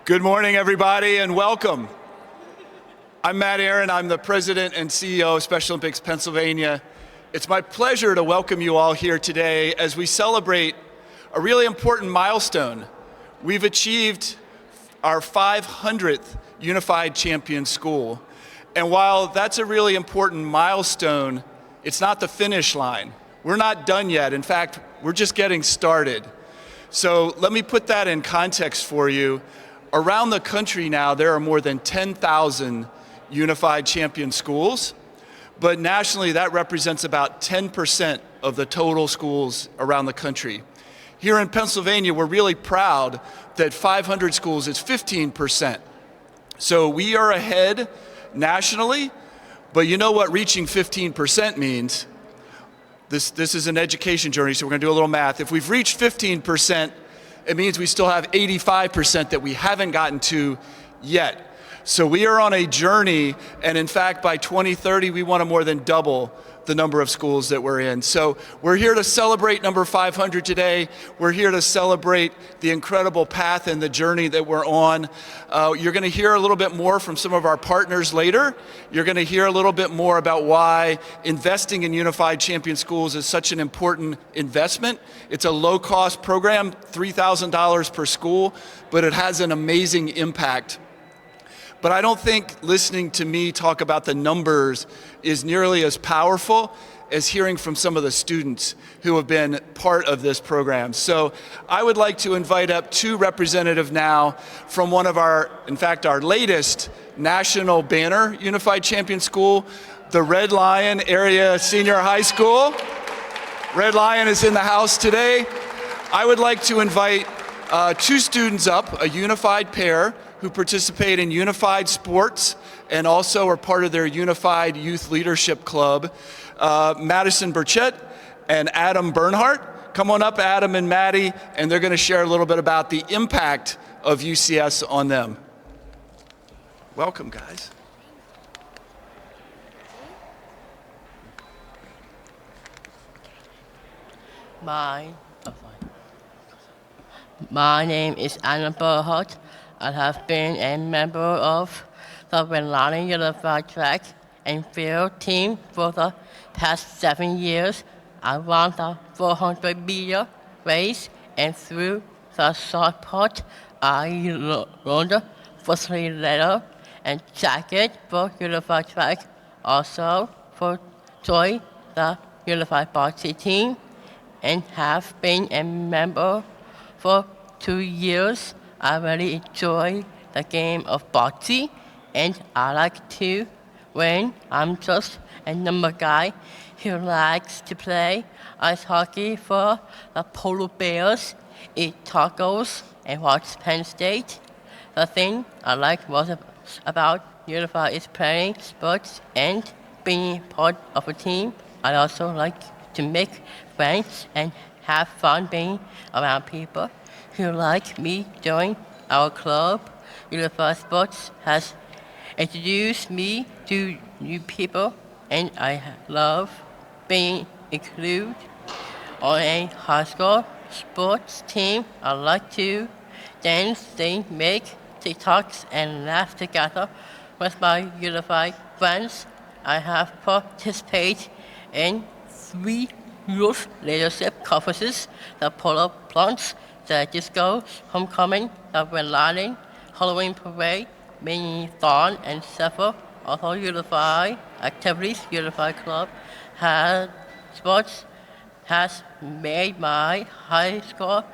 Good morning, everybody, and welcome. I'm Matt Aaron. I'm the President and CEO of Special Olympics Pennsylvania. It's my pleasure to welcome you all here today as we celebrate a really important milestone. We've achieved our 500th Unified Champion School. And while that's a really important milestone, it's not the finish line. We're not done yet. In fact, we're just getting started. So let me put that in context for you. Around the country now, there are more than 10,000 Unified Champion schools, but nationally that represents about 10% of the total schools around the country. Here in Pennsylvania, we're really proud that 500 schools is 15%. So we are ahead nationally, but you know what reaching 15% means? This is an education journey, so we're gonna do a little math. If we've reached 15%, it means we still have 85% that we haven't gotten to yet. So we are on a journey, and in fact, by 2030, we want to more than double the number of schools that we're in. So we're here to celebrate number 500 today. We're here to celebrate the incredible path and the journey that we're on. You're going to hear a little bit more from some of our partners later. You're going to hear a little bit more about why investing in Unified Champion Schools is such an important investment. It's a low-cost program, $3,000 per school, but it has an amazing impact. But I don't think listening to me talk about the numbers is nearly as powerful as hearing from some of the students who have been part of this program. So I would like to invite up two representatives now from one of our latest national banner Unified Champion School, the Red Lion Area Senior High School. Red Lion is in the house today. I would like to invite two students up, a unified pair, who participate in unified sports and also are part of their Unified Youth Leadership Club, Madison Burchett and Adam Bernhardt. Come on up, Adam and Maddie, and they're going to share a little bit about the impact of UCS on them. Welcome, guys. My name is Adam Bernhardt. I have been a member of the Red Lion Unified Track and Field team for the past 7 years. I won the 400-meter race, and through the short put, I learned the facilitator and jacket for Unified Track. Also, joined the Unified Boxing team and have been a member for 2 years. I really enjoy the game of boxing, and I like to win. I'm just a number guy who likes to play ice hockey for the Polar Bears, eat tacos, and watch Penn State. The thing I like most about Unified is playing sports and being part of a team. I also like to make friends and have fun being around people who like me. Join our club. Unified Sports has introduced me to new people, and I love being included on a high school sports team. I like to dance, sing, make TikToks, and laugh together with my Unified friends. I have participated in 3 youth leadership conferences, the Polar Plunge, the Disco Homecoming, the Red Lion Halloween Parade, Mini-thon, and several other Unified activities. Unified Club sports has made my high school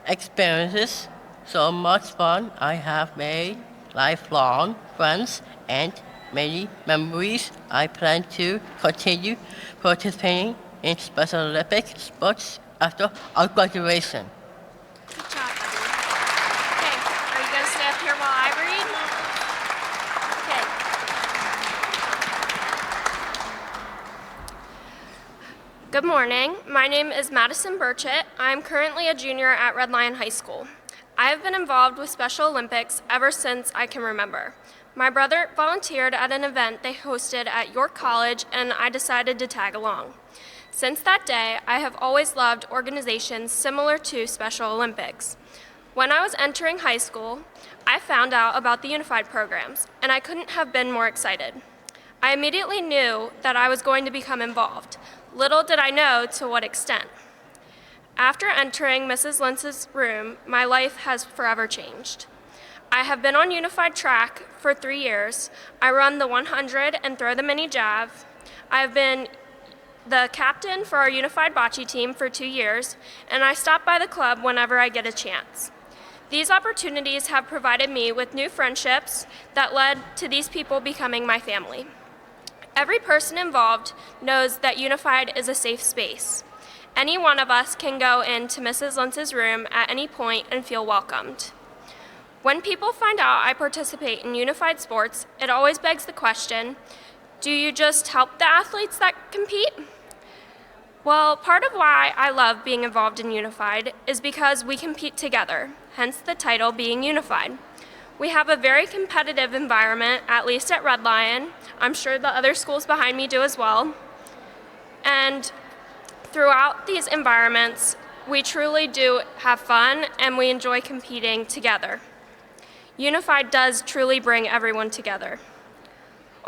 experiences so much fun. I have made lifelong friends and many memories. I plan to continue participating in Special Olympic sports after our graduation. Good job, buddy. Okay, are you going to stay up here while I read? Okay. Good morning. My name is Madison Burchett. I'm currently a junior at Red Lion High School. I have been involved with Special Olympics ever since I can remember. My brother volunteered at an event they hosted at York College, and I decided to tag along. Since that day, I have always loved organizations similar to Special Olympics. When I was entering high school, I found out about the Unified programs, and I couldn't have been more excited. I immediately knew that I was going to become involved. Little did I know to what extent. After entering Mrs. Lintz's room, my life has forever changed. I have been on Unified track for 3 years. I run the 100 and throw the mini jab. I've been the captain for our Unified Bocce team for 2 years, and I stop by the club whenever I get a chance. These opportunities have provided me with new friendships that led to these people becoming my family. Every person involved knows that Unified is a safe space. Any one of us can go into Mrs. Lintz's room at any point and feel welcomed. When people find out I participate in Unified sports, it always begs the question, do you just help the athletes that compete? Well, part of why I love being involved in Unified is because we compete together, hence the title being Unified. We have a very competitive environment, at least at Red Lion. I'm sure the other schools behind me do as well. And throughout these environments, we truly do have fun and we enjoy competing together. Unified does truly bring everyone together.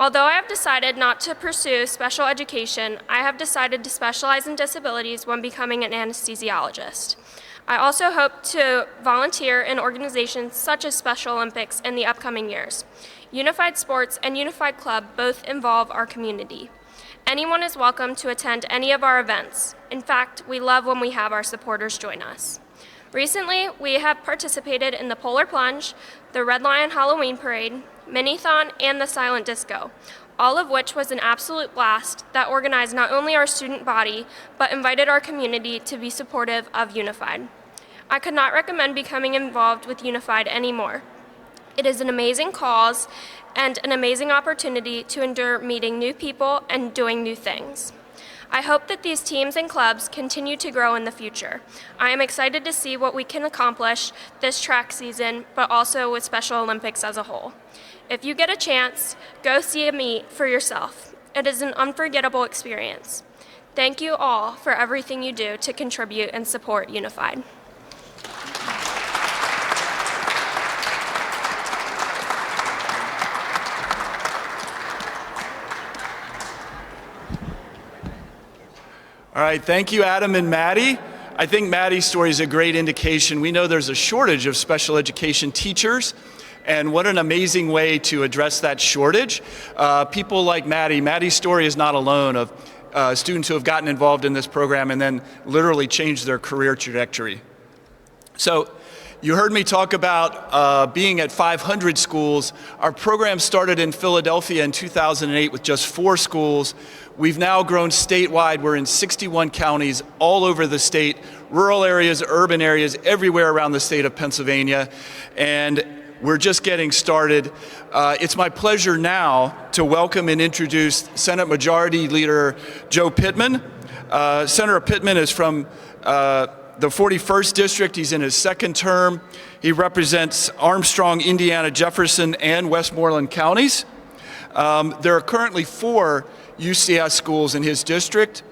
Although I have decided not to pursue special education, I have decided to specialize in disabilities when becoming an anesthesiologist. I also hope to volunteer in organizations such as Special Olympics in the upcoming years. Unified Sports and Unified Club both involve our community. Anyone is welcome to attend any of our events. In fact, we love when we have our supporters join us. Recently, we have participated in the Polar Plunge, the Red Lion Halloween Parade, Minithon, and the Silent Disco, all of which was an absolute blast that organized not only our student body, but invited our community to be supportive of Unified. I could not recommend becoming involved with Unified anymore. It is an amazing cause and an amazing opportunity to endure meeting new people and doing new things. I hope that these teams and clubs continue to grow in the future. I am excited to see what we can accomplish this track season, but also with Special Olympics as a whole. If you get a chance, go see a meet for yourself. It is an unforgettable experience. Thank you all for everything you do to contribute and support Unified. All right, thank you, Adam and Maddie. I think Maddie's story is a great indication. We know there's a shortage of special education teachers, and what an amazing way to address that shortage. People like Maddie. Maddie's story is not alone of students who have gotten involved in this program and then literally changed their career trajectory. So you heard me talk about being at 500 schools. Our program started in Philadelphia in 2008 with just 4 schools. We've now grown statewide. We're in 61 counties all over the state, rural areas, urban areas, everywhere around the state of Pennsylvania. And we're just getting started. It's my pleasure now to welcome and introduce Senate Majority Leader Joe Pittman. Senator Pittman is from the 41st District. He's in his 2nd term. He represents Armstrong, Indiana, Jefferson, and Westmoreland counties. There are currently 4 UCS schools in his district.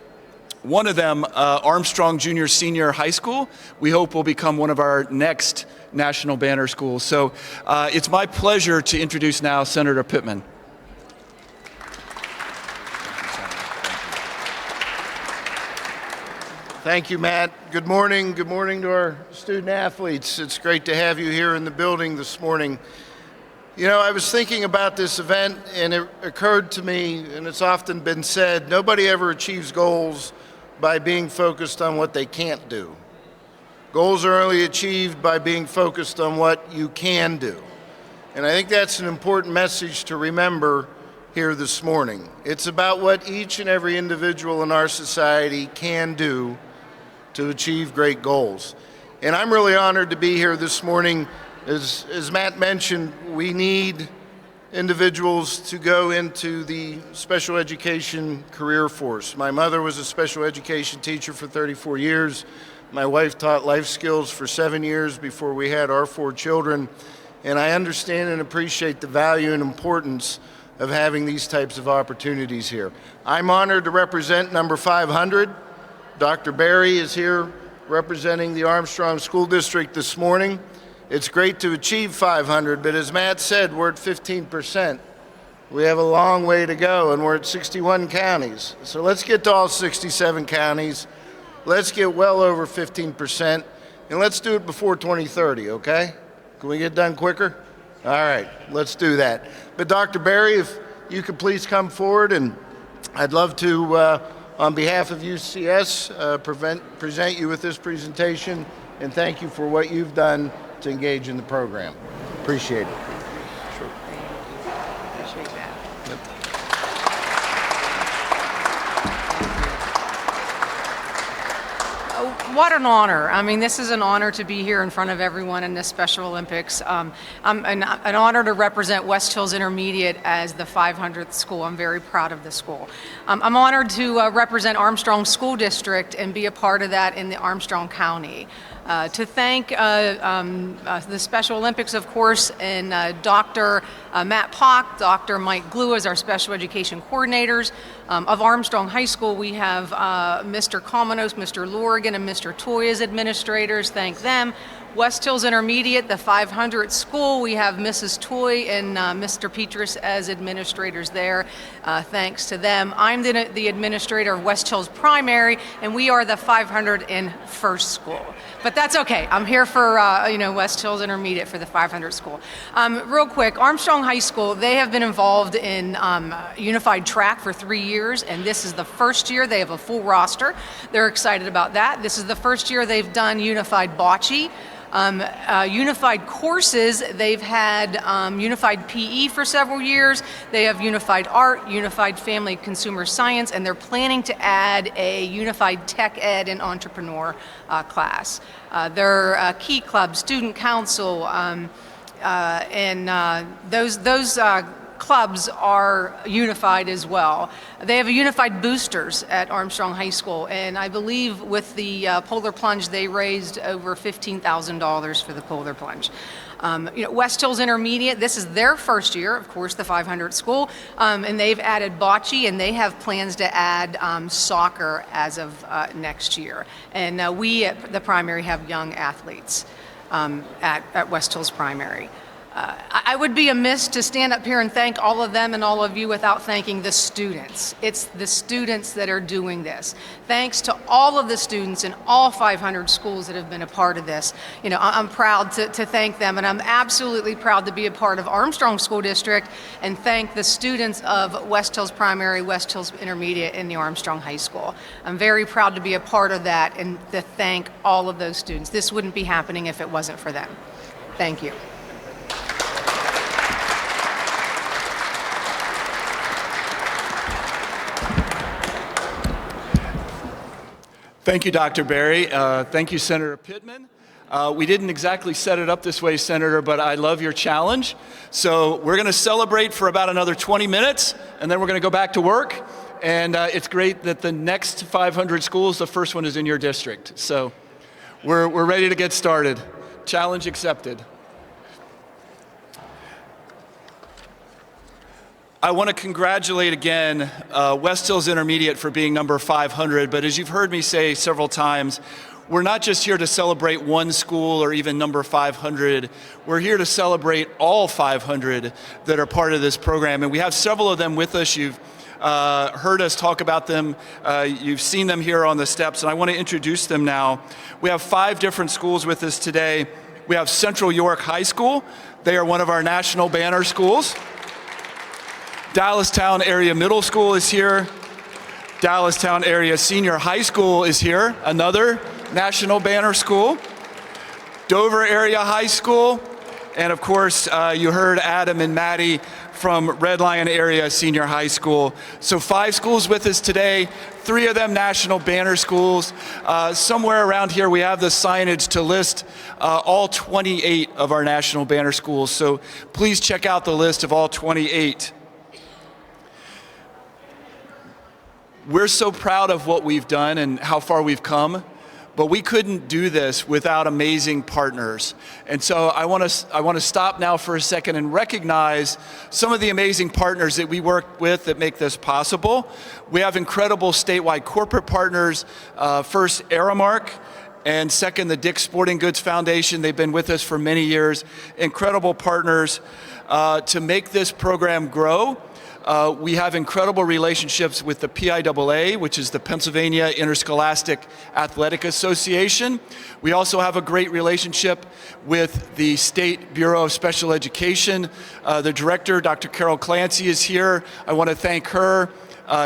One of them, Armstrong Junior Senior High School, we hope will become one of our next national banner schools. So it's my pleasure to introduce now Senator Pittman. Thank you, Matt. Good morning. Good morning to our student athletes. It's great to have you here in the building this morning. You know, I was thinking about this event, and it occurred to me, and it's often been said, nobody ever achieves goals by being focused on what they can't do. Goals are only achieved by being focused on what you can do. And I think that's an important message to remember here this morning. It's about what each and every individual in our society can do to achieve great goals. And I'm really honored to be here this morning. As Matt mentioned, we need individuals to go into the special education career force. My mother was a special education teacher for 34 years. My wife taught life skills for 7 years before we had our 4 children. And I understand and appreciate the value and importance of having these types of opportunities here. I'm honored to represent number 500. Dr. Barry is here representing the Armstrong School District this morning. It's great to achieve 500, but as Matt said, we're at 15%. We have a long way to go, and we're at 61 counties. So let's get to all 67 counties. Let's get well over 15%, and let's do it before 2030, okay? Can we get done quicker? All right, let's do that. But Dr. Berry, if you could please come forward, and I'd love to, on behalf of UCS, present you with this presentation, and thank you for what you've done to engage in the program. Appreciate it. Sure. Appreciate that. Yep. What an honor. I mean, this is an honor to be here in front of everyone in this Special Olympics. I'm an honor to represent West Hills Intermediate as the 500th school. I'm very proud of the school. I'm honored to represent Armstrong School District and be a part of that in the Armstrong County. To thank the Special Olympics, of course, and Dr. Matt Pock, Dr. Mike Glue as our special education coordinators. Of Armstrong High School, we have Mr. Cominos, Mr. Lorigan, and Mr. Toy as administrators. Thank them. West Hills Intermediate, the 500th school, we have Mrs. Toy and Mr. Petrus as administrators there. Thanks to them. I'm the administrator of West Hills Primary, and we are the 501st school. But that's okay. I'm here for West Hills Intermediate for the 500 school. Real quick, Armstrong High School, they have been involved in unified track for 3 years, and this is the first year they have a full roster. They're excited about that. This is the first year they've done unified bocce. Unified courses, they've had unified PE for several years. They have unified art, unified family consumer science, and they're planning to add a unified tech ed and entrepreneur class. Their key clubs, student council, and those clubs are unified as well. They have a unified boosters at Armstrong High School, and I believe with the polar plunge, they raised over $15,000 for the polar plunge. West Hills Intermediate, this is their first year, of course, the 500 school, and they've added bocce, and they have plans to add soccer as of next year. And we at the primary have young athletes at West Hills Primary. I would be amiss to stand up here and thank all of them and all of you without thanking the students. It's the students that are doing this. Thanks to all of the students in all 500 schools that have been a part of this. I'm proud to thank them, and I'm absolutely proud to be a part of Armstrong School District and thank the students of West Hills Primary, West Hills Intermediate, and the Armstrong High School. I'm very proud to be a part of that and to thank all of those students. This wouldn't be happening if it wasn't for them. Thank you. Thank you, Dr. Berry. Thank you, Senator Pittman. We didn't exactly set it up this way, Senator, but I love your challenge. So we're going to celebrate for about another 20 minutes, and then we're going to go back to work. And it's great that the next 500 schools, the first one is in your district. So we're ready to get started. Challenge accepted. I want to congratulate again West Hills Intermediate for being number 500, but as you've heard me say several times, we're not just here to celebrate one school or even number 500. We're here to celebrate all 500 that are part of this program, and we have several of them with us. You've heard us talk about them. You've seen them here on the steps, and I want to introduce them now. We have 5 different schools with us today. We have Central York High School. They are one of our national banner schools. Dallastown Area Middle School is here. Dallastown Area Senior High School is here, another national banner school. Dover Area High School, and of course, you heard Adam and Maddie from Red Lion Area Senior High School. So 5 schools with us today, 3 of them national banner schools. Somewhere around here we have the signage to list all 28 of our national banner schools. So please check out the list of all 28. We're so proud of what we've done and how far we've come, but we couldn't do this without amazing partners. And so I want to stop now for a second and recognize some of the amazing partners that we work with that make this possible. We have incredible statewide corporate partners. First, Aramark. And second, the Dick's Sporting Goods Foundation. They've been with us for many years, incredible partners to make this program grow. We have incredible relationships with the PIAA, which is the Pennsylvania Interscholastic Athletic Association. We also have a great relationship with the State Bureau of Special Education. The director, Dr. Carol Clancy, is here. I want to thank her.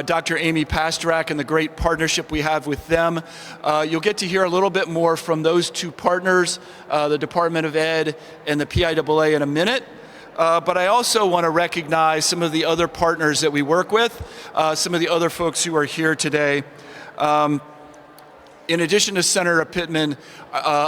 Dr. Amy Pastorak and the great partnership we have with them. You'll get to hear a little bit more from those two partners, the Department of Ed and the PIAA, in a minute. But I also want to recognize some of the other partners that we work with, some of the other folks who are here today. In addition to Senator Pittman,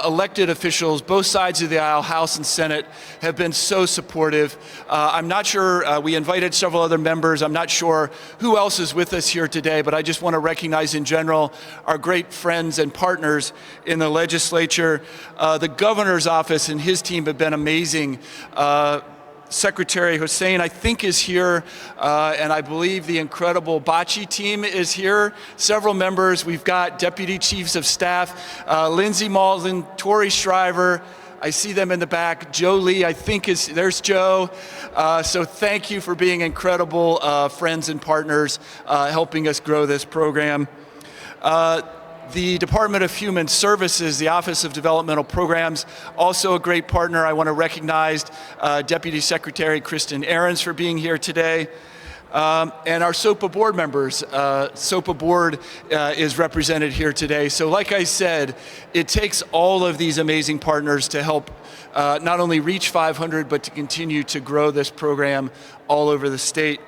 elected officials, both sides of the aisle, House and Senate, have been so supportive. I'm not sure, we invited several other members. I'm not sure who else is with us here today, but I just want to recognize in general our great friends and partners in the legislature. The governor's office and his team have been amazing. Secretary Hussein, I think, is here, and I believe the incredible Bocce team is here. Several members. We've got Deputy Chiefs of Staff, Lindsay Malden, Tori Shriver. I see them in the back. Joe Lee, I think, there's Joe. So thank you for being incredible friends and partners helping us grow this program. The Department of Human Services, the Office of Developmental Programs, also a great partner. I want to recognize Deputy Secretary Kristen Ahrens for being here today. And our SOPA board members. SOPA board is represented here today. So like I said, it takes all of these amazing partners to help not only reach 500, but to continue to grow this program all over the state.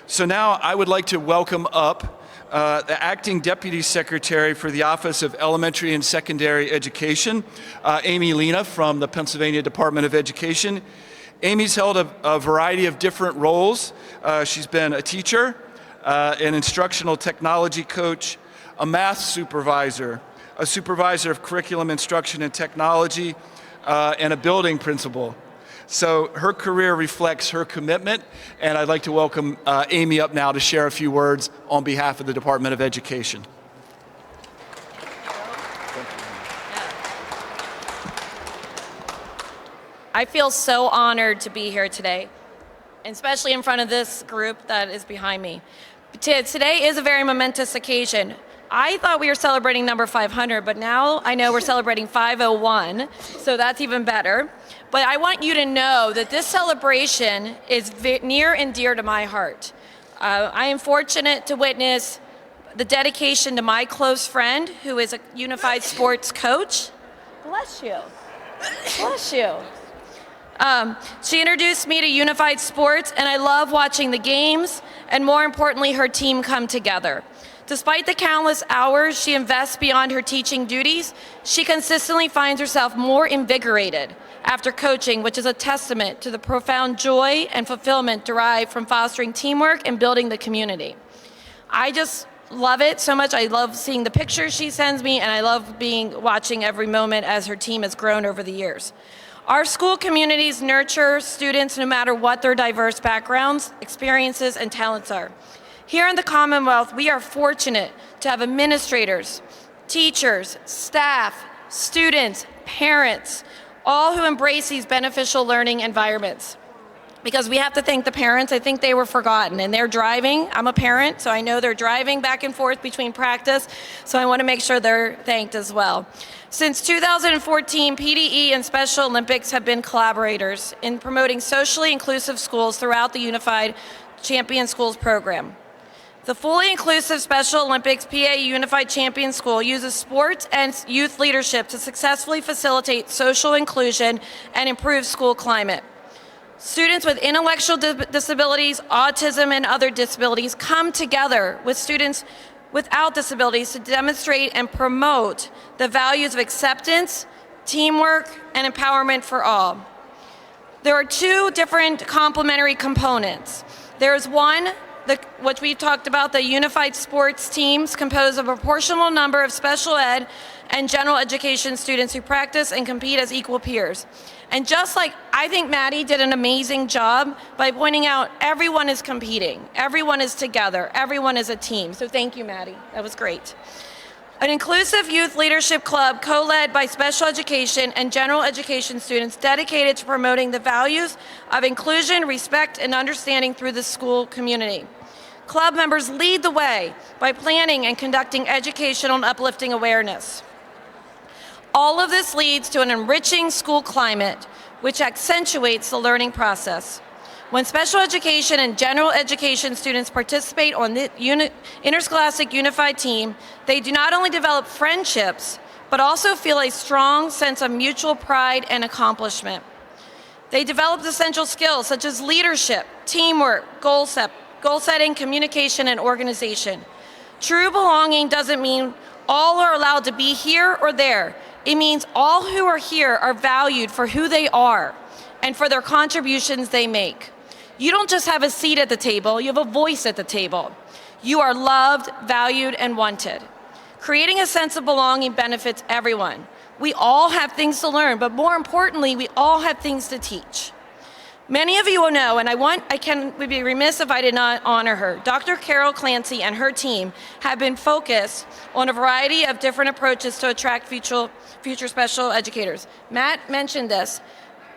So now I would like to welcome up the Acting Deputy Secretary for the Office of Elementary and Secondary Education, Amy Lena from the Pennsylvania Department of Education. Amy's held a variety of different roles. She's been a teacher, an instructional technology coach, a math supervisor, a supervisor of curriculum instruction and technology, and a building principal. So her career reflects her commitment, and I'd like to welcome Amy up now to share a few words on behalf of the Department of Education. I feel so honored to be here today, especially in front of this group that is behind me. Today is a very momentous occasion. I thought we were celebrating number 500, but now I know we're celebrating 501, so that's even better. But I want you to know that this celebration is near and dear to my heart. I am fortunate to witness the dedication to my close friend, who is a unified sports coach. Bless you. Bless you. She introduced me to unified sports, and I love watching the games, and more importantly, her team come together. Despite the countless hours she invests beyond her teaching duties, she consistently finds herself more invigorated after coaching, which is a testament to the profound joy and fulfillment derived from fostering teamwork and building the community. I just love it so much. I love seeing the pictures she sends me, and I love watching every moment as her team has grown over the years. Our school communities nurture students no matter what their diverse backgrounds, experiences, and talents are. Here in the Commonwealth, we are fortunate to have administrators, teachers, staff, students, parents, all who embrace these beneficial learning environments. Because we have to thank the parents. I think they were forgotten, and they're driving. I'm a parent, so I know they're driving back and forth between practice, so I want to make sure they're thanked as well. Since 2014, PDE and Special Olympics have been collaborators in promoting socially inclusive schools throughout the Unified Champion Schools program. The fully inclusive Special Olympics PA Unified Champion School uses sports and youth leadership to successfully facilitate social inclusion and improve school climate. Students with intellectual disabilities, autism, and other disabilities come together with students without disabilities to demonstrate and promote the values of acceptance, teamwork, and empowerment for all. There are two different complementary components. There's one, what we've talked about, the unified sports teams compose a proportional number of special ed and general education students who practice and compete as equal peers. And just like, I think Maddie did an amazing job by pointing out everyone is competing, everyone is together, everyone is a team. So thank you, Maddie, that was great. An inclusive youth leadership club co-led by special education and general education students dedicated to promoting the values of inclusion, respect, and understanding through the school community. Club members lead the way by planning and conducting educational and uplifting awareness. All of this leads to an enriching school climate, which accentuates the learning process. When special education and general education students participate on the interscholastic unified team, they do not only develop friendships, but also feel a strong sense of mutual pride and accomplishment. They develop essential skills such as leadership, teamwork, goal setting, communication, and organization. True belonging doesn't mean all are allowed to be here or there. It means all who are here are valued for who they are and for their contributions they make. You don't just have a seat at the table, you have a voice at the table. You are loved, valued, and wanted. Creating a sense of belonging benefits everyone. We all have things to learn, but more importantly, we all have things to teach. Many of you will know, and would be remiss if I did not honor her. Dr. Carol Clancy and her team have been focused on a variety of different approaches to attract future special educators. Matt mentioned this.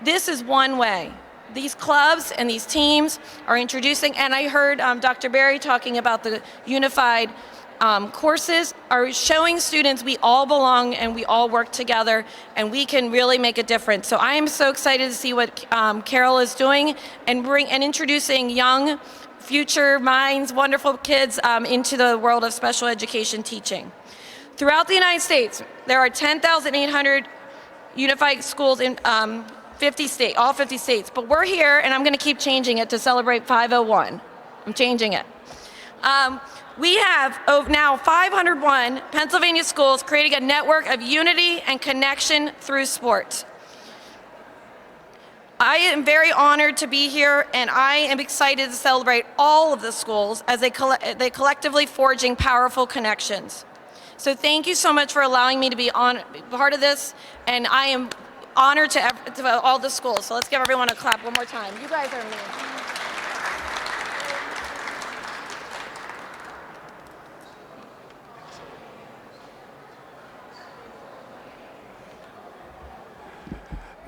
This is one way. These clubs and these teams are introducing, and I heard Dr. Berry talking about the unified courses, are showing students we all belong and we all work together and we can really make a difference. So I am so excited to see what Carol is doing and introducing young, future minds, wonderful kids into the world of special education teaching. Throughout the United States, there are 10,800 unified schools in all 50 states, but we're here and I'm gonna keep changing it to celebrate 501. I'm changing it. We have now 501 Pennsylvania schools creating a network of unity and connection through sport. I am very honored to be here and I am excited to celebrate all of the schools as they collectively forging powerful connections. So thank you so much for allowing me to be part of this, and I am honored to all the schools. So let's give everyone a clap one more time. You guys are amazing.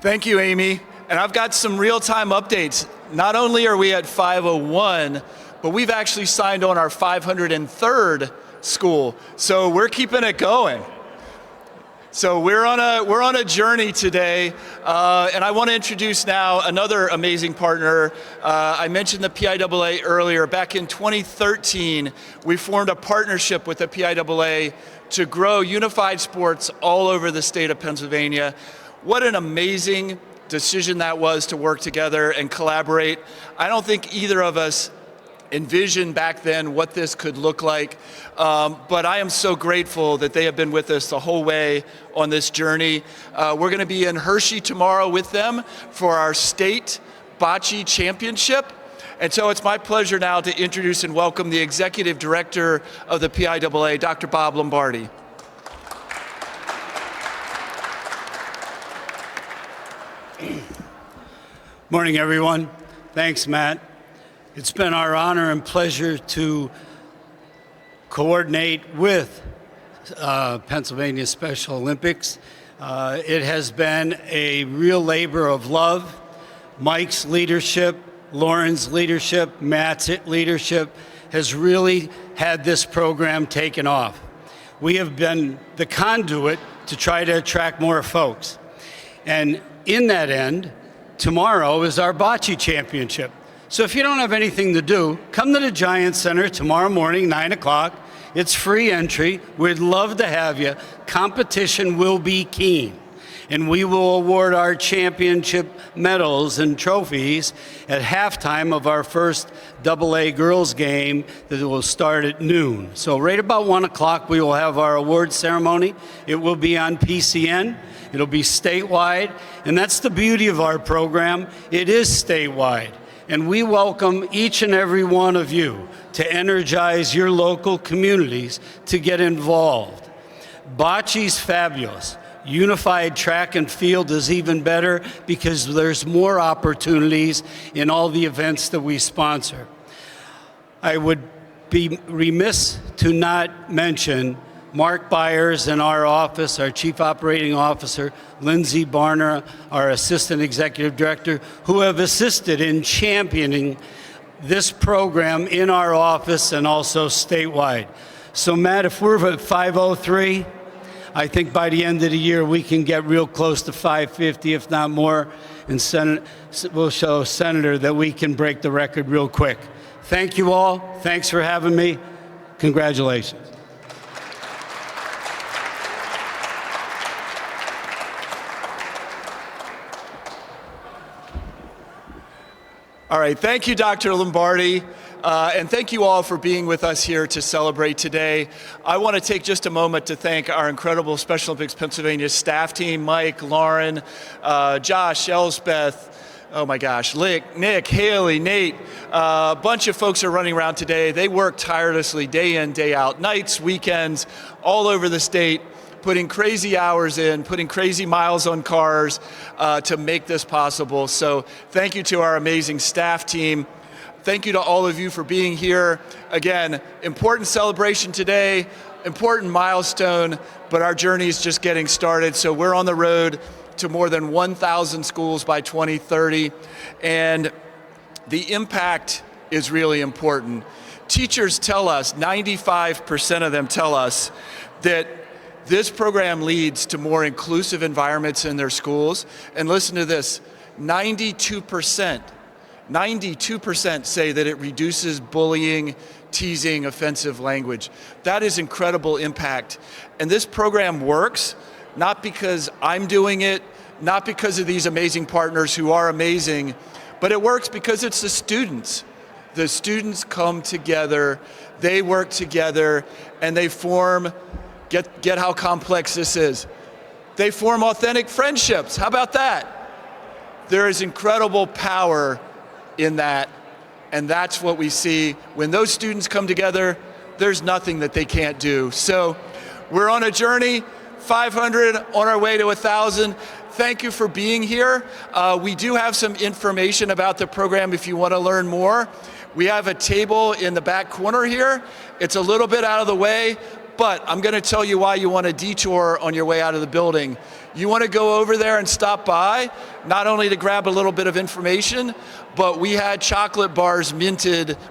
Thank you, Amy. And I've got some real-time updates. Not only are we at 501, but we've actually signed on our 503rd school. So we're keeping it going. So we're on a journey today, and I want to introduce now another amazing partner. I mentioned the PIAA earlier. Back in 2013, we formed a partnership with the PIAA to grow unified sports all over the state of Pennsylvania. What an amazing decision that was to work together and collaborate. I don't think either of us envisioned back then what this could look like, but I am so grateful that they have been with us the whole way on this journey. We're going to be in Hershey tomorrow with them for our state bocce championship. And so it's my pleasure now to introduce and welcome the executive director of the PIAA, Dr. Bob Lombardi. Morning, everyone. Thanks, Matt. It's been our honor and pleasure to coordinate with Pennsylvania Special Olympics. It has been a real labor of love. Mike's leadership, Lauren's leadership, Matt's leadership has really had this program taken off. We have been the conduit to try to attract more folks. And in that end, tomorrow is our bocce championship. So if you don't have anything to do, come to the Giant Center tomorrow morning, 9 o'clock. It's free entry. We'd love to have you. Competition will be keen. And we will award our championship medals and trophies at halftime of our first AA girls game that will start at noon. So right about 1 o'clock, we will have our award ceremony. It will be on PCN. It'll be statewide. And that's the beauty of our program. It is statewide. And we welcome each and every one of you to energize your local communities to get involved. Bocce's fabulous. Unified track and field is even better because there's more opportunities in all the events that we sponsor. I would be remiss to not mention Mark Byers in our office, our Chief Operating Officer, Lindsay Barner, our Assistant Executive Director, who have assisted in championing this program in our office and also statewide. So Matt, if we're at 503, I think by the end of the year we can get real close to 550, if not more, and we'll show Senator that we can break the record real quick. Thank you all. Thanks for having me. Congratulations. All right, thank you, Dr. Lombardi, and thank you all for being with us here to celebrate today. I want to take just a moment to thank our incredible Special Olympics Pennsylvania staff team, Mike, Lauren, Josh, Elspeth, oh my gosh, Nick, Haley, Nate, a bunch of folks are running around today. They work tirelessly day in, day out, nights, weekends, all over the state, putting crazy hours in, putting crazy miles on cars to make this possible. So thank you to our amazing staff team. Thank you to all of you for being here. Again, important celebration today, important milestone, but our journey is just getting started. So we're on the road to more than 1,000 schools by 2030, and the impact is really important. Teachers tell us, 95% of them tell us that this program leads to more inclusive environments in their schools. And listen to this, 92% say that it reduces bullying, teasing, offensive language. That is incredible impact. And this program works, not because I'm doing it, not because of these amazing partners who are amazing, but it works because it's the students. The students come together, they work together, and they form, get how complex this is. They form authentic friendships. How about that? There is incredible power in that, and that's what we see. When those students come together, there's nothing that they can't do. So we're on a journey, 500 on our way to 1,000. Thank you for being here. We do have some information about the program if you want to learn more. We have a table in the back corner here. It's a little bit out of the way, but I'm going to tell you why you want to detour on your way out of the building. You want to go over there and stop by, not only to grab a little bit of information, but we had chocolate bars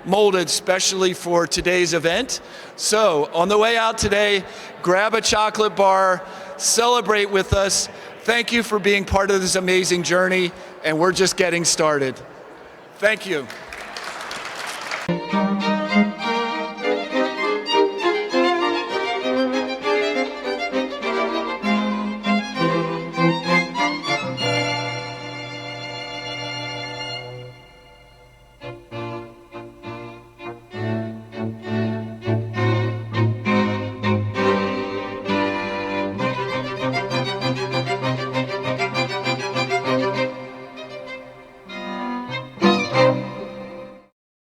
molded specially for today's event. So on the way out today, grab a chocolate bar, celebrate with us. Thank you for being part of this amazing journey, and we're just getting started. Thank you.